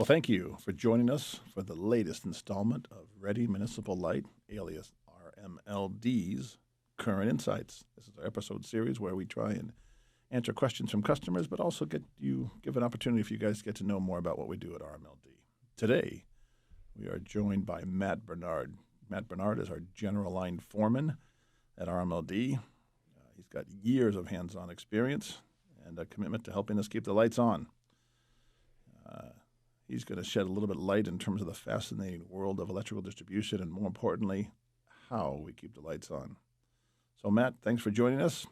thank you for joining us for the latest installment of Ready Municipal Light, alias RMLD's Current Insights. This is our episode series where we try and answer questions from customers, but also give an opportunity for you guys to get to know more about what we do at RMLD. Today, we are joined by Matt Bernard. Matt Bernard is our general line foreman at RMLD. He's got years of hands-on experience and a commitment to helping us keep the lights on. He's going to shed a little bit of light in terms of the fascinating world of electrical distribution and, more importantly, how we keep the lights on. So, Matt, thanks for joining us.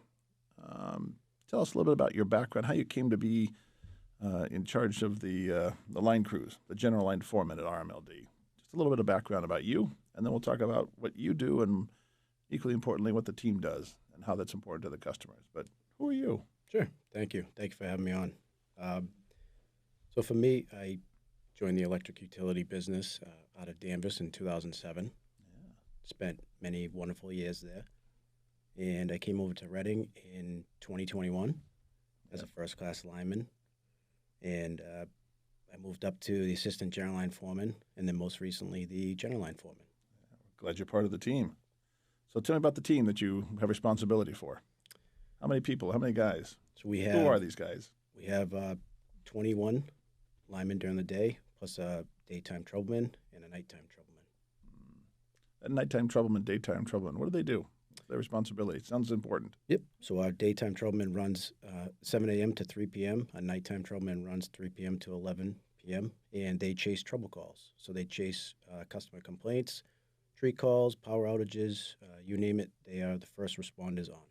Tell us a little bit about your background, how you came to be in charge of the line crews, the general line foreman at RMLD. Just a little bit of background about you, and then we'll talk about what you do and, equally importantly, what the team does and how that's important to the customers. But who are you? Sure. Thank you. Thank you for having me on. So for me, I joined the electric utility business out of Danvers in 2007. Yeah. Spent many wonderful years there. And I came over to Reading in 2021 as a first-class lineman. And I moved up to the assistant general line foreman, and then most recently the general line foreman. Glad you're part of the team. So tell me about the team that you have responsibility for. How many people? How many guys? So we have. Who are these guys? We have 21 linemen during the day, plus a daytime troubleman and a nighttime troubleman. A nighttime troubleman, daytime troubleman. What do they do? Their responsibility. Sounds important. Yep. So our daytime troubleman runs 7 a.m. to 3 p.m. Our nighttime troubleman runs 3 p.m. to 11 p.m. And they chase trouble calls. So they chase customer complaints, tree calls, power outages, you name it. They are the first responders on.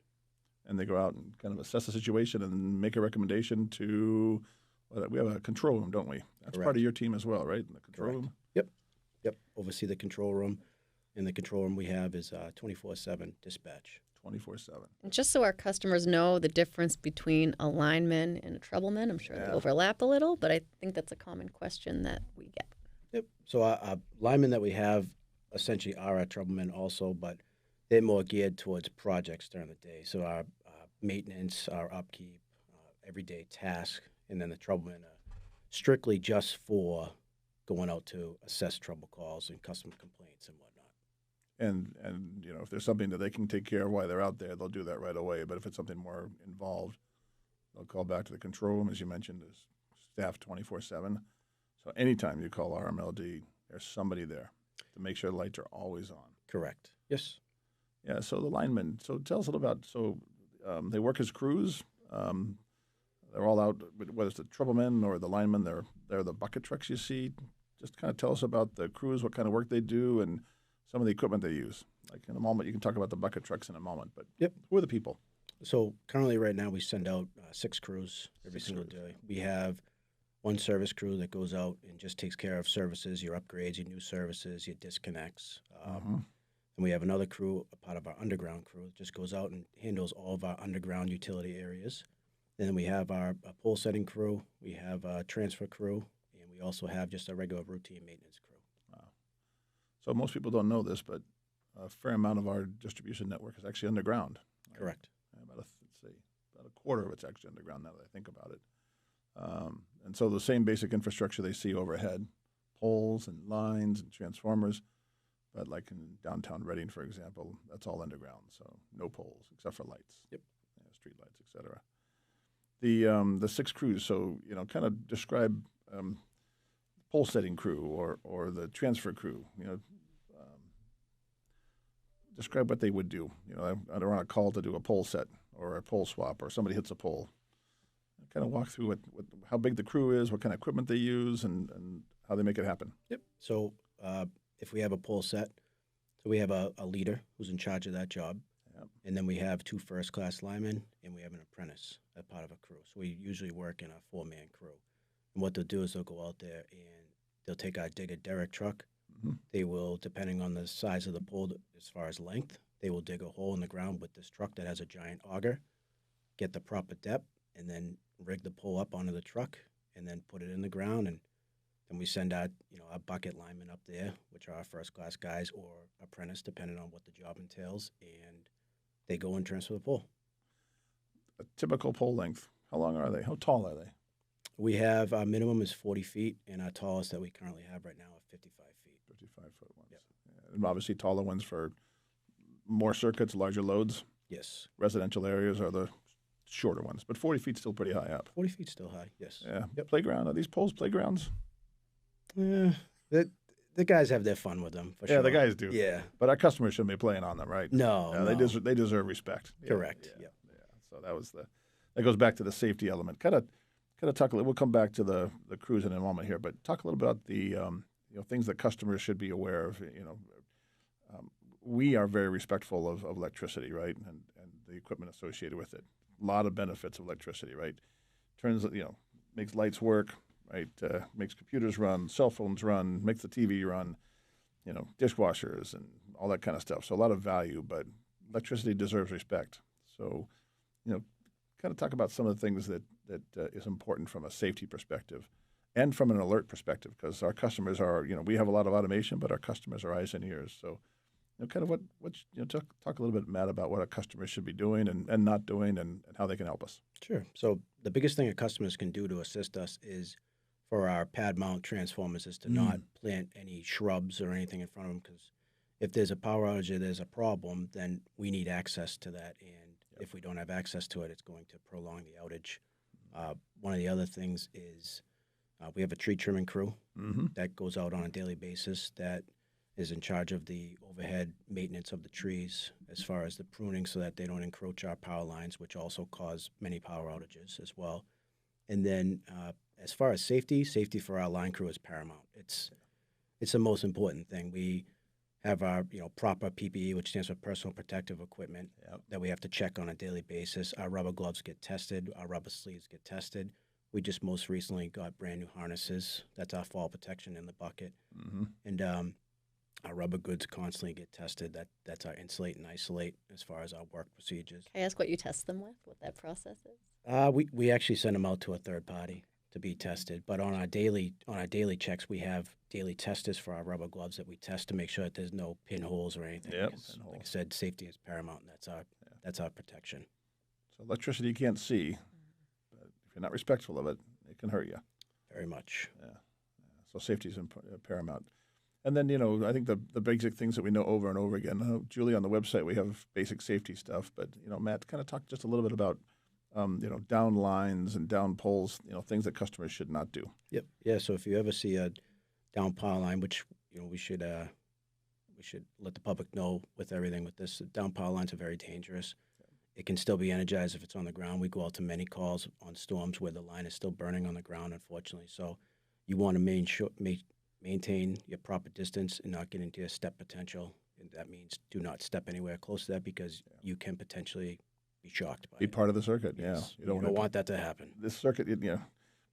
And they go out and kind of assess the situation and make a recommendation to. We have a control room, don't we? That's Correct. Part of your team as well, right? The control Correct. room? Yep. Oversee the control room. And the control room we have is 24/7 dispatch. 24/7. And just so our customers know the difference between a lineman and a troubleman, I'm sure they overlap a little, but I think that's a common question that we get. Yep. So our linemen that we have essentially are our troublemen also, but they're more geared towards projects during the day. So our maintenance, our upkeep, everyday task, and then the troublemen are strictly just for going out to assess trouble calls and customer complaints and whatnot. And if there's something that they can take care of while they're out there, they'll do that right away. But if it's something more involved, they'll call back to the control room, as you mentioned, is staffed 24/7. So anytime you call RMLD, there's somebody there to make sure the lights are always on. Correct. Yes. Yeah, so the linemen. So tell us a little about, they work as crews. They're all out, whether it's the troublemen or the linemen, they're the bucket trucks you see. Just kind of tell us about the crews, what kind of work they do, and some of the equipment they use. Like in a moment, you can talk about the bucket trucks in a moment, but Who are the people? So currently right now we send out 6 crews every single day. We have one service crew that goes out and just takes care of services, your upgrades, your new services, your disconnects. And we have another crew, a part of our underground crew, that just goes out and handles all of our underground utility areas. And then we have our pole setting crew, we have a transfer crew, and we also have just a regular routine maintenance crew. Wow. So most people don't know this, but a fair amount of our distribution network is actually underground. Right? Correct. About a quarter of it's actually underground now that I think about it. And so the same basic infrastructure they see overhead, poles and lines and transformers, but like in downtown Reading, for example, that's all underground, so no poles except for lights. Yep. Street lights, et cetera. The 6 crews, so kind of describe pole setting crew or the transfer crew. Describe what they would do. I don't want a call to do a pole set or a pole swap, or somebody hits a pole. Kind of walk through how big the crew is, what kind of equipment they use, and how they make it happen. Yep. So if we have a pole set, so we have a leader who's in charge of that job. Yep. And then we have 2 first-class linemen, and we have an apprentice as part of a crew. So we usually work in a 4-man crew. And what they'll do is they'll go out there and they'll take our digger derrick truck. Mm-hmm. They will, depending on the size of the pole as far as length, they will dig a hole in the ground with this truck that has a giant auger, get the proper depth, and then rig the pole up onto the truck, and then put it in the ground. And then we send out, our bucket linemen up there, which are our first-class guys or apprentice, depending on what the job entails, and they go and transfer the pole. A typical pole length, how long are they? How tall are they? We have our minimum is 40 feet, and our tallest that we currently have right now are 55 feet. 55-foot ones. Yep. Yeah. And obviously taller ones for more circuits, larger loads. Yes. Residential areas are the shorter ones, but 40 feet's still pretty high up. 40 feet still high. Yes. Yeah. Yep. Playground. Are these poles playgrounds? The guys have their fun with them. For Yeah, sure. the guys do. Yeah. But our customers shouldn't be playing on them, right? No. Yeah, no. They deserve respect. Correct. Yeah. Yep. Yeah. So that goes back to the safety element. Kind of talk a little. We'll come back to the cruise in a moment here, but talk a little about the things that customers should be aware of. We are very respectful of electricity, right, and the equipment associated with it. A lot of benefits of electricity, right? Makes lights work, right? Makes computers run, cell phones run, makes the TV run, dishwashers and all that kind of stuff. So a lot of value, but electricity deserves respect. So, kind of talk about some of the things that is important from a safety perspective and from an alert perspective, because our customers are, we have a lot of automation, but our customers are eyes and ears. So, kind of talk a little bit, Matt, about what our customers should be doing and not doing and how they can help us. Sure. So the biggest thing that customers can do to assist us is for our pad mount transformers is to not plant any shrubs or anything in front of them, because if there's a power outage or there's a problem, then we need access to that. And if we don't have access to it, it's going to prolong the outage. One of the other things is we have a tree trimming crew that goes out on a daily basis that is in charge of the overhead maintenance of the trees as far as the pruning so that they don't encroach our power lines, which also cause many power outages as well. And then as far as safety for our line crew is paramount. It's the most important thing. We have our proper PPE, which stands for personal protective equipment, that we have to check on a daily basis. Our rubber gloves get tested. Our rubber sleeves get tested. We just most recently got brand new harnesses. That's our fall protection in the bucket. And our rubber goods constantly get tested. That's our insulate and isolate as far as our work procedures. Can I ask what you test them with, what that process is? We actually send them out to a third party to be tested. But on our daily checks, we have daily testers for our rubber gloves that we test to make sure that there's no pinholes or anything. Yep. Like I said, safety is paramount, and that's our protection. So electricity you can't see, but if you're not respectful of it, it can hurt you. Very much. Yeah. So safety is paramount. And then, I think the basic things that we know over and over again. Julie, on the website, we have basic safety stuff. But, Matt, kind of talk just a little bit about, down lines and down poles, things that customers should not do. Yep. Yeah, so if you ever see a down power line, which, we should let the public know with everything with this. Down power lines are very dangerous. It can still be energized if it's on the ground. We go out to many calls on storms where the line is still burning on the ground, unfortunately. So you want to maintain your proper distance and not get into your step potential. And that means do not step anywhere close to that, because you can potentially be shocked by it. Be part of the circuit, Yes. You don't want that to happen. This circuit,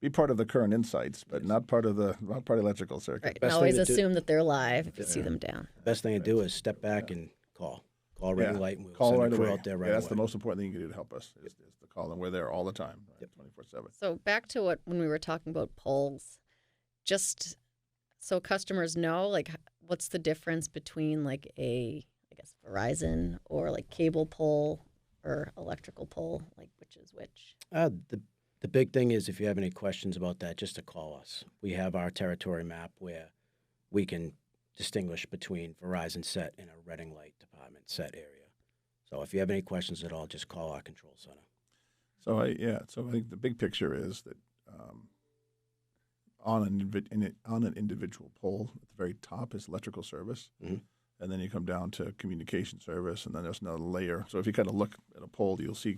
be part of the current insights, but not part of the electrical circuit. Right. Best And always thing to do- assume that they're live if you see them down. The best thing to do is step back and call. Call ring light, and we'll Call send right a crew away. out there right That's away. the most important thing you can do to help us is the call, and we're there all the time, right? 24/7. So back to when we were talking about poles, just so customers know, like, what's the difference between like Verizon or like cable pole or electrical pole, like which is which? The big thing is if you have any questions about that, just to call us. We have our territory map where we can distinguish between Verizon set and a Reading Light Department set area. So if you have any questions at all, just call our control center. So I think the big picture is that on an individual pole at the very top is electrical service, and then you come down to communication service, and then there's another layer. So if you kind of look at a pole, you'll see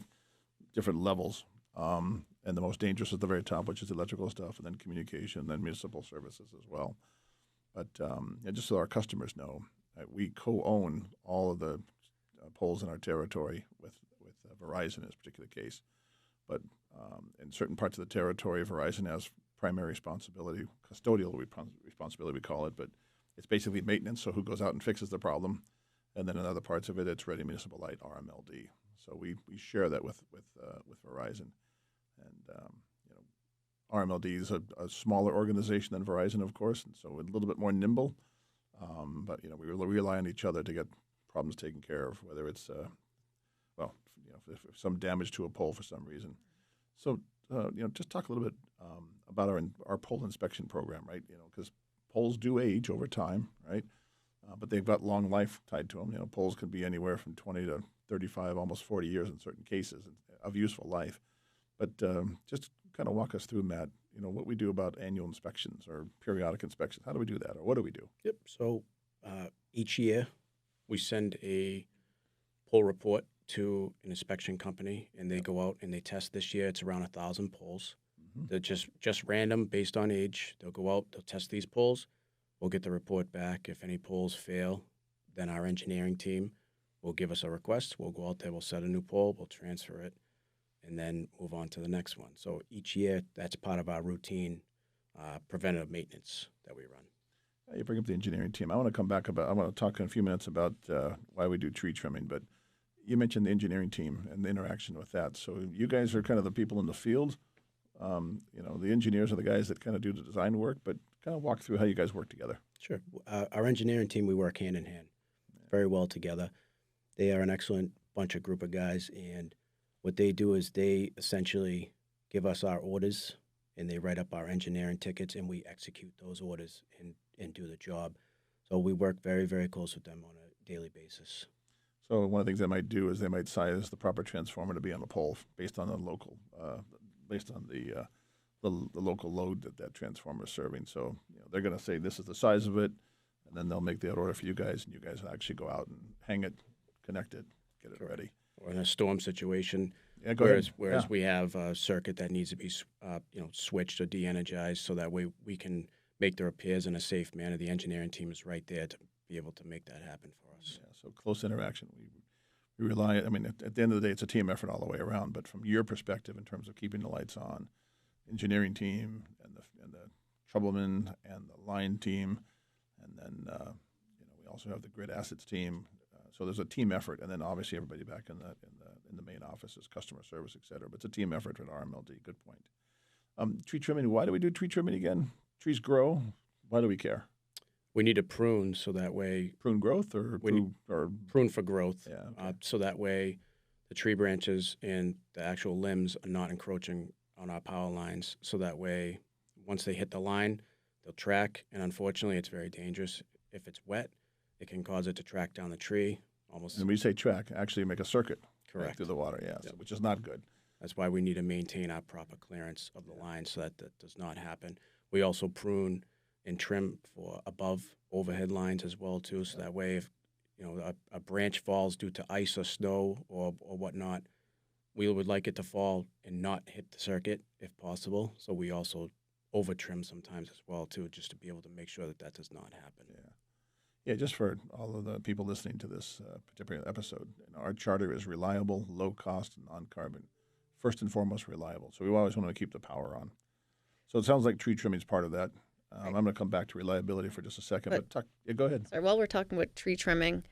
different levels, and the most dangerous is the very top, which is electrical stuff, and then communication, and then municipal services as well. But just so our customers know, we co-own all of the poles in our territory with Verizon in this particular case. But in certain parts of the territory, Verizon has primary responsibility, custodial responsibility we call it, but it's basically maintenance, so who goes out and fixes the problem. And then in other parts of it, it's Ready Municipal Light, RMLD. So we share that with Verizon. And RMLD is a smaller organization than Verizon, of course, and so a little bit more nimble. But we rely on each other to get problems taken care of, whether it's if some damage to a pole for some reason. So just talk a little bit about our pole inspection program, right? Because poles do age over time, right? But they've got long life tied to them. Poles can be anywhere from 20 to 35, almost 40 years in certain cases of useful life. But just kind of walk us through, Matt, what we do about annual inspections or periodic inspections. How do we do that, or what do we do? Yep. So each year we send a pole report to an inspection company, and they go out and they test. This year it's around 1,000 poles. Mm-hmm. They're just random based on age. They'll go out, they'll test these poles. We'll get the report back. If any poles fail, then our engineering team will give us a request. We'll go out there, we'll set a new pole, we'll transfer it, and then move on to the next one. So each year, that's part of our routine preventative maintenance that we run. You bring up the engineering team. I want to talk in a few minutes about why we do tree trimming, but you mentioned the engineering team and the interaction with that. So you guys are kind of the people in the field. The engineers are the guys that kind of do the design work, but kind of walk through how you guys work together. Sure. Our engineering team, we work hand in hand very well together. They are an excellent group of guys, and what they do is they essentially give us our orders, and they write up our engineering tickets, and we execute those orders and do the job. So we work very, very close with them on a daily basis. So one of the things they might do is they might size the proper transformer to be on the pole based on the local local load that transformer is serving. So they're going to say this is the size of it, and then they'll make the order for you guys, and you guys will actually go out and hang it, connect it, get it ready. Or in a storm situation, whereas we have a circuit that needs to be switched or de-energized, so that way we can make the repairs in a safe manner. The engineering team is right there to be able to make that happen for us. Yeah, so close interaction. We rely. I mean, at the end of the day, it's a team effort all the way around. But from your perspective, in terms of keeping the lights on, engineering team and the troubleman and the line team, and then we also have the grid assets team. So there's a team effort, and then obviously everybody back in the main office is customer service, et cetera. But it's a team effort at RMLD. Good point. Tree trimming. Why do we do tree trimming again? Trees grow. Why do we care? We need to prune so that way prune growth or prune for growth. Yeah. Okay. So that way the tree branches and the actual limbs are not encroaching on our power lines. So that way, once they hit the line, they'll track. And unfortunately, it's very dangerous. If it's wet, it can cause it to track down the tree almost. And when you say track, actually make a circuit. Correct. Through the water, yes, Yep. Which is not good. That's why we need to maintain our proper clearance of the line so that does not happen. We also prune and trim for above overhead lines as well too, so that way if a branch falls due to ice or snow or whatnot, we would like it to fall and not hit the circuit if possible. So we also over trim sometimes as well too, just to be able to make sure that does not happen. Yeah, just for all of the people listening to this particular episode, our charter is reliable, low cost, and non-carbon. First and foremost, reliable. So we always want to keep the power on. So it sounds like tree trimming is part of that. Right. I'm going to come back to reliability for just a second, but go ahead. Sorry, while we're talking about tree trimming,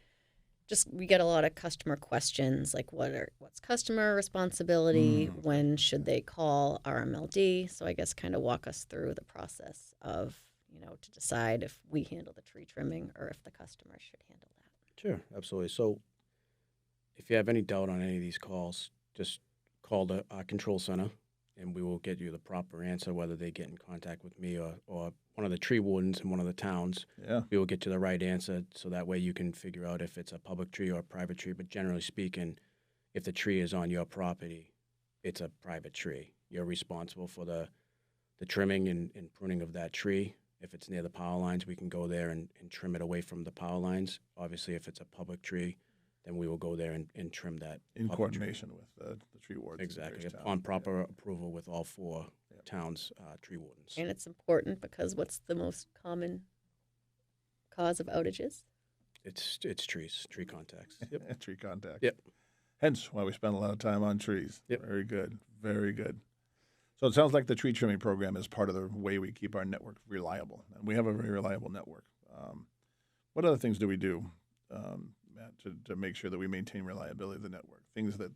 we get a lot of customer questions like what's customer responsibility, when should they call RMLD? So I guess kind of walk us through the process of to decide if we handle the tree trimming or if the customer should handle that. Sure, absolutely. So if you have any doubt on any of these calls, just call our control center, and we will get you the proper answer, whether they get in contact with me or one of the tree wardens in one of the towns. Yeah. We will get you the right answer, so that way you can figure out if it's a public tree or a private tree. But generally speaking, if the tree is on your property, it's a private tree. You're responsible for the trimming and pruning of that tree. If it's near the power lines, we can go there and trim it away from the power lines. Obviously, if it's a public tree, then we will go there and trim that. In coordination with the tree wardens. Exactly, upon proper approval with all four towns' tree wardens. And it's important because what's the most common cause of outages? It's trees, tree contacts. Yep. Tree contacts. Yep. Hence why we spend a lot of time on trees. Yep. Very good. Very good. So it sounds like the tree trimming program is part of the way we keep our network reliable. And we have a very reliable network. What other things do we do, Matt, to make sure that we maintain reliability of the network? Things that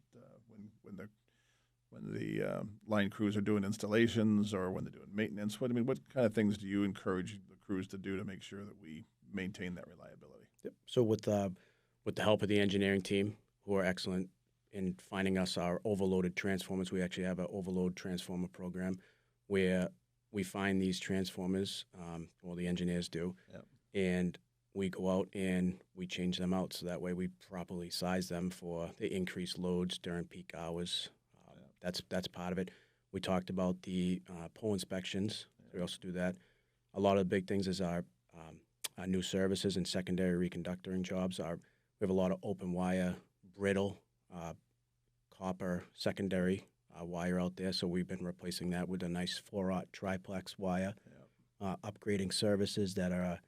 when the line crews are doing installations or when they're doing maintenance, what kind of things do you encourage the crews to do to make sure that we maintain that reliability? Yep. So with the help of the engineering team, who are excellent in finding us our overloaded transformers, we actually have an overload transformer program. where we find these transformers, well, the engineers do, Yep. and we go out and we change them out so that way we properly size them for the increased loads during peak hours. That's part of it. We talked about the pole inspections. We also do that. A lot of the big things is our new services and secondary reconductoring jobs. We have a lot of open wire, brittle, copper secondary wire out there, so we've been replacing that with a nice 4-aught triplex wire. Upgrading services that are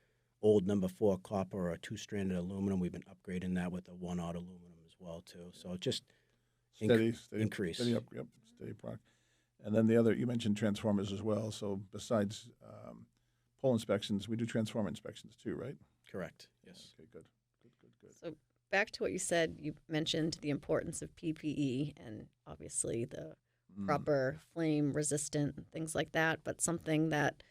old number 4 copper or 2-stranded aluminum. We've been upgrading that with a 1-aught aluminum as well too. So it just Steady increase. Steady up, yep, steady product. And then the other, you mentioned transformers as well. So besides pole inspections, we do transformer inspections too, right? Correct. Yes. Okay, good. So back to what you said, you mentioned the importance of PPE and obviously the proper flame resistant things like that. But something that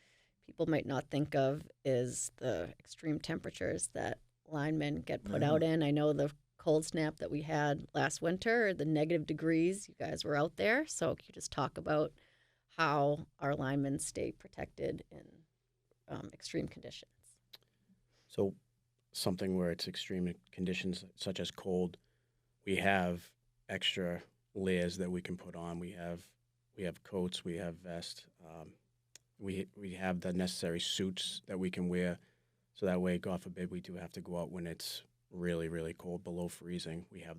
people might not think of is the extreme temperatures that linemen get put out in. I know the cold snap that we had last winter, the negative degrees, you guys were out there. So can you just talk about how our linemen stay protected in extreme conditions? So something where it's extreme conditions such as cold, we have extra layers that we can put on. We have coats, we have vests, we have the necessary suits that we can wear. So that way, God forbid, we do have to go out when it's really, really cold, below freezing. We have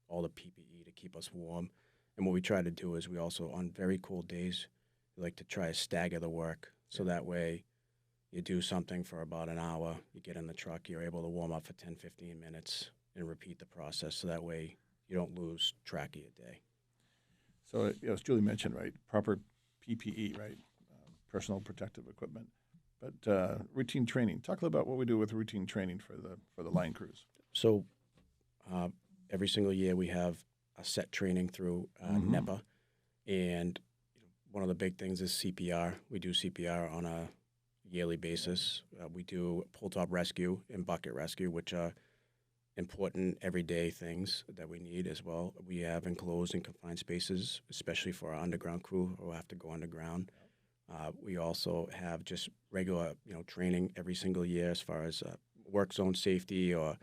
all the PPE to keep us warm. And what we try to do is we also, on very cold days, we like to try to stagger the work. So that way you do something for about an hour, you get in the truck, you're able to warm up for 10, 15 minutes and repeat the process. So that way you don't lose track of your day. So as Julie mentioned, right, proper PPE, right, personal protective equipment. But routine training. Talk a little about what we do with routine training for the line crews. So every single year we have a set training through NEPA, and one of the big things is CPR. We do CPR on a yearly basis. We do pull top rescue and bucket rescue, which are important everyday things that we need as well. We have enclosed and confined spaces, especially for our underground crew who have to go underground. We also have just regular, training every single year as far as work zone safety or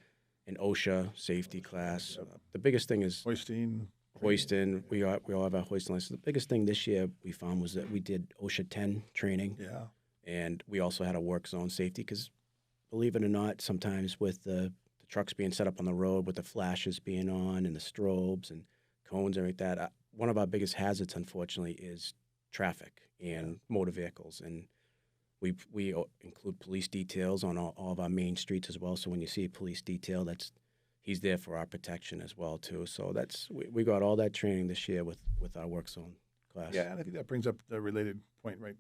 an OSHA safety class. The biggest thing is hoisting. We all have our hoisting license. The biggest thing this year we found was that we did OSHA 10 training. Yeah. And we also had a work zone safety because, believe it or not, sometimes with the trucks being set up on the road with the flashes being on and the strobes and cones and like that, one of our biggest hazards, unfortunately, is traffic and motor vehicles. And we include police details on all of our main streets as well. So when you see a police detail, he's there for our protection as well too. So we got all that training this year with our work zone class. Yeah, and I think that brings up the related point, right?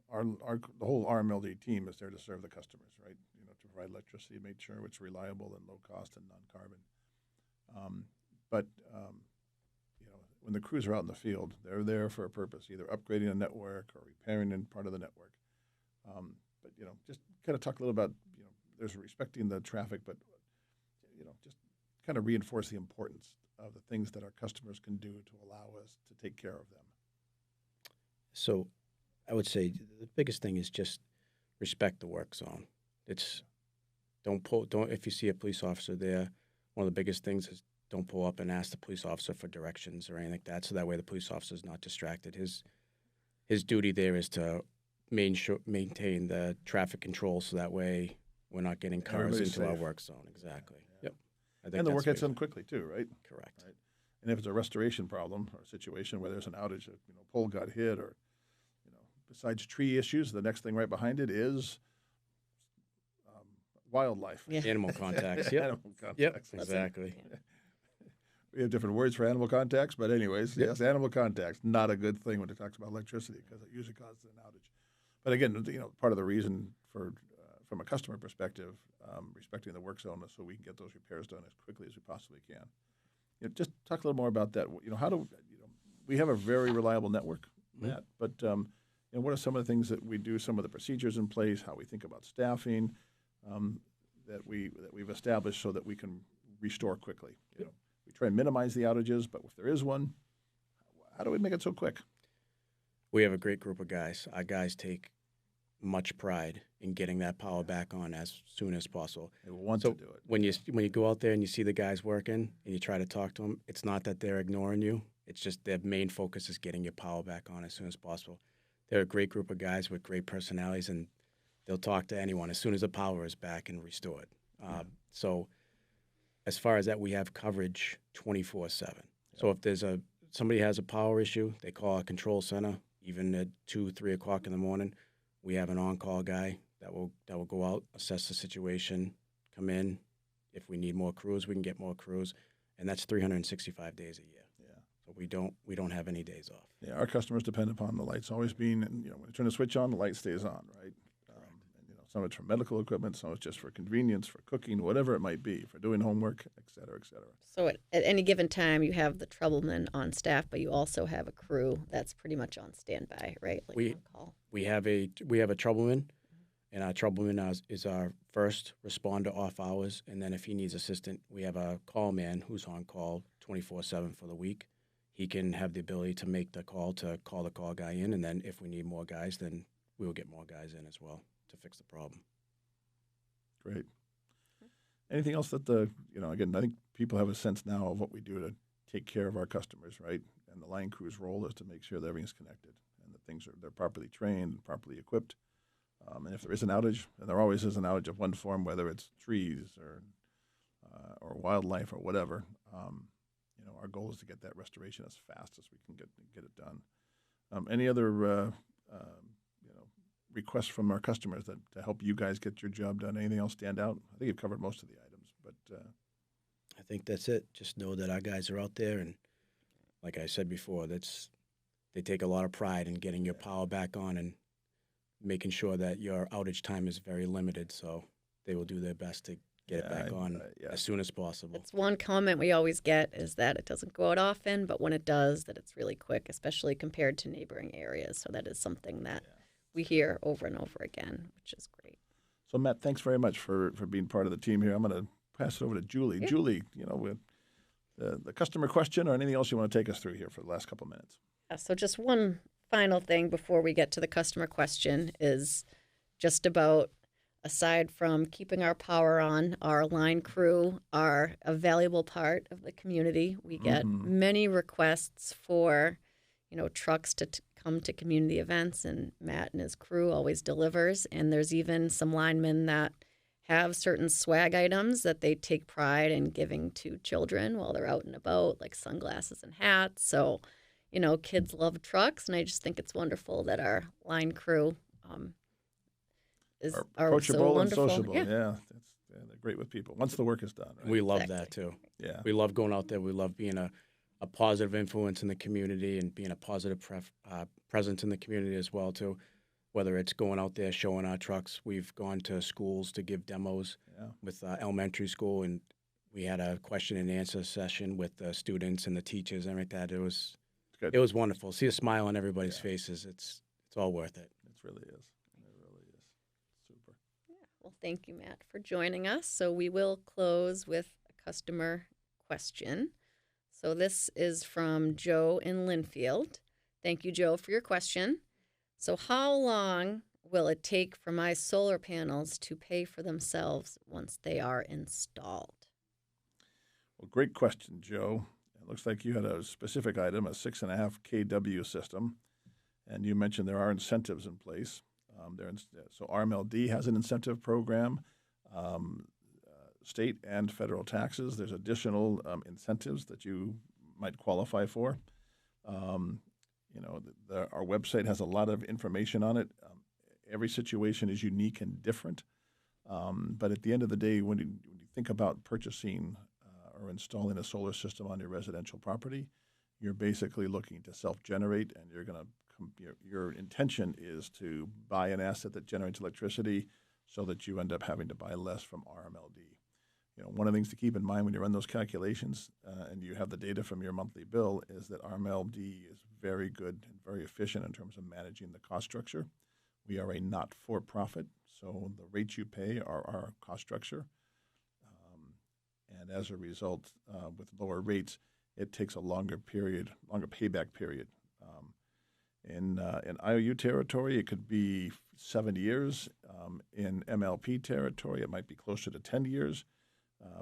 The whole RMLD team is there to serve the customers, right? To provide electricity, make sure it's reliable and low cost and non-carbon. But when the crews are out in the field, they're there for a purpose, either upgrading a network or repairing in part of the network. But just kind of talk a little about there's respecting the traffic, but just kind of reinforce the importance of the things that our customers can do to allow us to take care of them. So I would say the biggest thing is just respect the work zone. Don't if you see a police officer there, one of the biggest things is don't pull up and ask the police officer for directions or anything like that. So that way the police officer is not distracted. His duty there is to maintain the traffic control. So that way we're not getting cars Everybody's into our safe. work zone. Exactly. Yeah. Yep. I think And the that's work gets big. done quickly too, right? Correct. Right. And if it's a restoration problem or a situation where there's an outage, a pole got hit, or besides tree issues, the next thing right behind it is wildlife. Yeah. Animal contacts. Yep. Animal contacts. Yep. Exactly. We have different words for animal contacts, but anyways, yes, animal contacts, not a good thing when it talks about electricity because it usually causes an outage. But again, part of the reason for, from a customer perspective, respecting the work zone is so we can get those repairs done as quickly as we possibly can. Just talk a little more about that. How do we have a very reliable network, Matt? But what are some of the things that we do? Some of the procedures in place, how we think about staffing that we've established so that we can restore quickly. We try and minimize the outages, but if there is one, how do we make it so quick? We have a great group of guys. Our guys take much pride in getting that power back on as soon as possible. They want So to do it. when you go out there and you see the guys working and you try to talk to them, it's not that they're ignoring you. It's just their main focus is getting your power back on as soon as possible. They're a great group of guys with great personalities, and they'll talk to anyone as soon as the power is back and restore it. So as far as that, we have coverage 24/7. So if somebody has a power issue, they call our control center, even at 2, 3 o'clock in the morning. We have an on-call guy that will go out, assess the situation, come in. If we need more crews, we can get more crews, and that's 365 days a year. Yeah. So we don't have any days off. Yeah, our customers depend upon the lights always being, when you turn the switch on, the light stays on, right? And, some of it's for medical equipment, some of it's just for convenience, for cooking, whatever it might be, for doing homework, et cetera, et cetera. So at any given time, you have the troubleman on staff, but you also have a crew that's pretty much on standby, right? Like on call. We have a troubleman, and our troubleman is our first responder off hours. And then if he needs assistance, we have a call man who's on call 24/7 for the week. He can have the ability to make the call to call the call guy in, and then if we need more guys, then we will get more guys in as well to fix the problem. Great. Anything else that again, I think people have a sense now of what we do to take care of our customers, right? And the line crew's role is to make sure that everything's connected and that they're properly trained and properly equipped. And if there is an outage, and there always is an outage of one form, whether it's trees or wildlife or whatever, our goal is to get that restoration as fast as we can get it done. Any other requests from our customers to help you guys get your job done? Anything else stand out? I think you've covered most of the items, but I think that's it. Just know that our guys are out there, and like I said before, they take a lot of pride in getting your power back on and making sure that your outage time is very limited. So they will do their best to get it back on as soon as possible. It's one comment we always get is that it doesn't go out often, but when it does, that it's really quick, especially compared to neighboring areas. So that is something that we hear over and over again, which is great. So, Matt, thanks very much for being part of the team here. I'm going to pass it over to Julie. Yeah. Julie, with the customer question or anything else you want to take us through here for the last couple of minutes? So just one final thing before we get to the customer question is just about, aside from keeping our power on, our line crew are a valuable part of the community. We get many requests for, trucks to come to community events, and Matt and his crew always delivers. And there's even some linemen that have certain swag items that they take pride in giving to children while they're out and about, like sunglasses and hats. So, kids love trucks, and I just think it's wonderful that our line crew are approachable so and sociable. Yeah. They're great with people once the work is done. Right? We love that too. Yeah, we love going out there. We love being a positive influence in the community and being a positive presence in the community as well too. Whether it's going out there showing our trucks, we've gone to schools to give demos with elementary school, and we had a question and answer session with the students and the teachers and everything like that. It was wonderful. See a smile on everybody's faces. It's all worth it. It really is. Super. Yeah. Well, thank you, Matt, for joining us. So we will close with a customer question. So this is from Joe in Linfield. Thank you, Joe, for your question. So how long will it take for my solar panels to pay for themselves once they are installed? Well, great question, Joe. It looks like you had a specific item, a 6.5 kW system, and you mentioned there are incentives in place. So RMLD has an incentive program, state and federal taxes. There's additional incentives that you might qualify for. Our website has a lot of information on it. Every situation is unique and different. But at the end of the day, when you think about purchasing or installing a solar system on your residential property, you're basically looking to self-generate, and your intention is to buy an asset that generates electricity so that you end up having to buy less from RMLD. One of the things to keep in mind when you run those calculations and you have the data from your monthly bill is that RMLD is very good and very efficient in terms of managing the cost structure. We are a not-for-profit, so the rates you pay are our cost structure. And as a result, with lower rates, it takes a longer payback period. In IOU territory, it could be 7 years. In MLP territory, it might be closer to 10 years.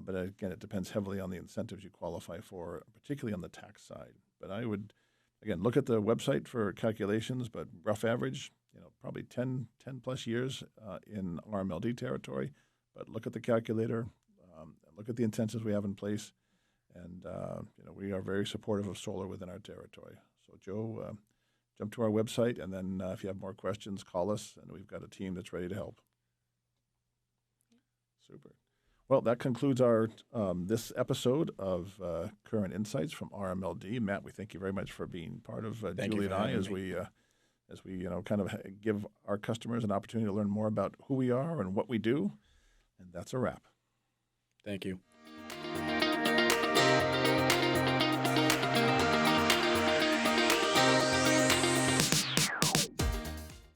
But again, it depends heavily on the incentives you qualify for, particularly on the tax side. But I would, again, look at the website for calculations, but rough average, probably 10 plus years in RMLD territory. But look at the calculator, look at the incentives we have in place, and we are very supportive of solar within our territory. So, Joe, jump to our website, and then if you have more questions, call us, and we've got a team that's ready to help. Super. Well, that concludes our this episode of Current Insights from RMLD. Matt, we thank you very much for being part of Julie and I as we kind of give our customers an opportunity to learn more about who we are and what we do. And that's a wrap. Thank you.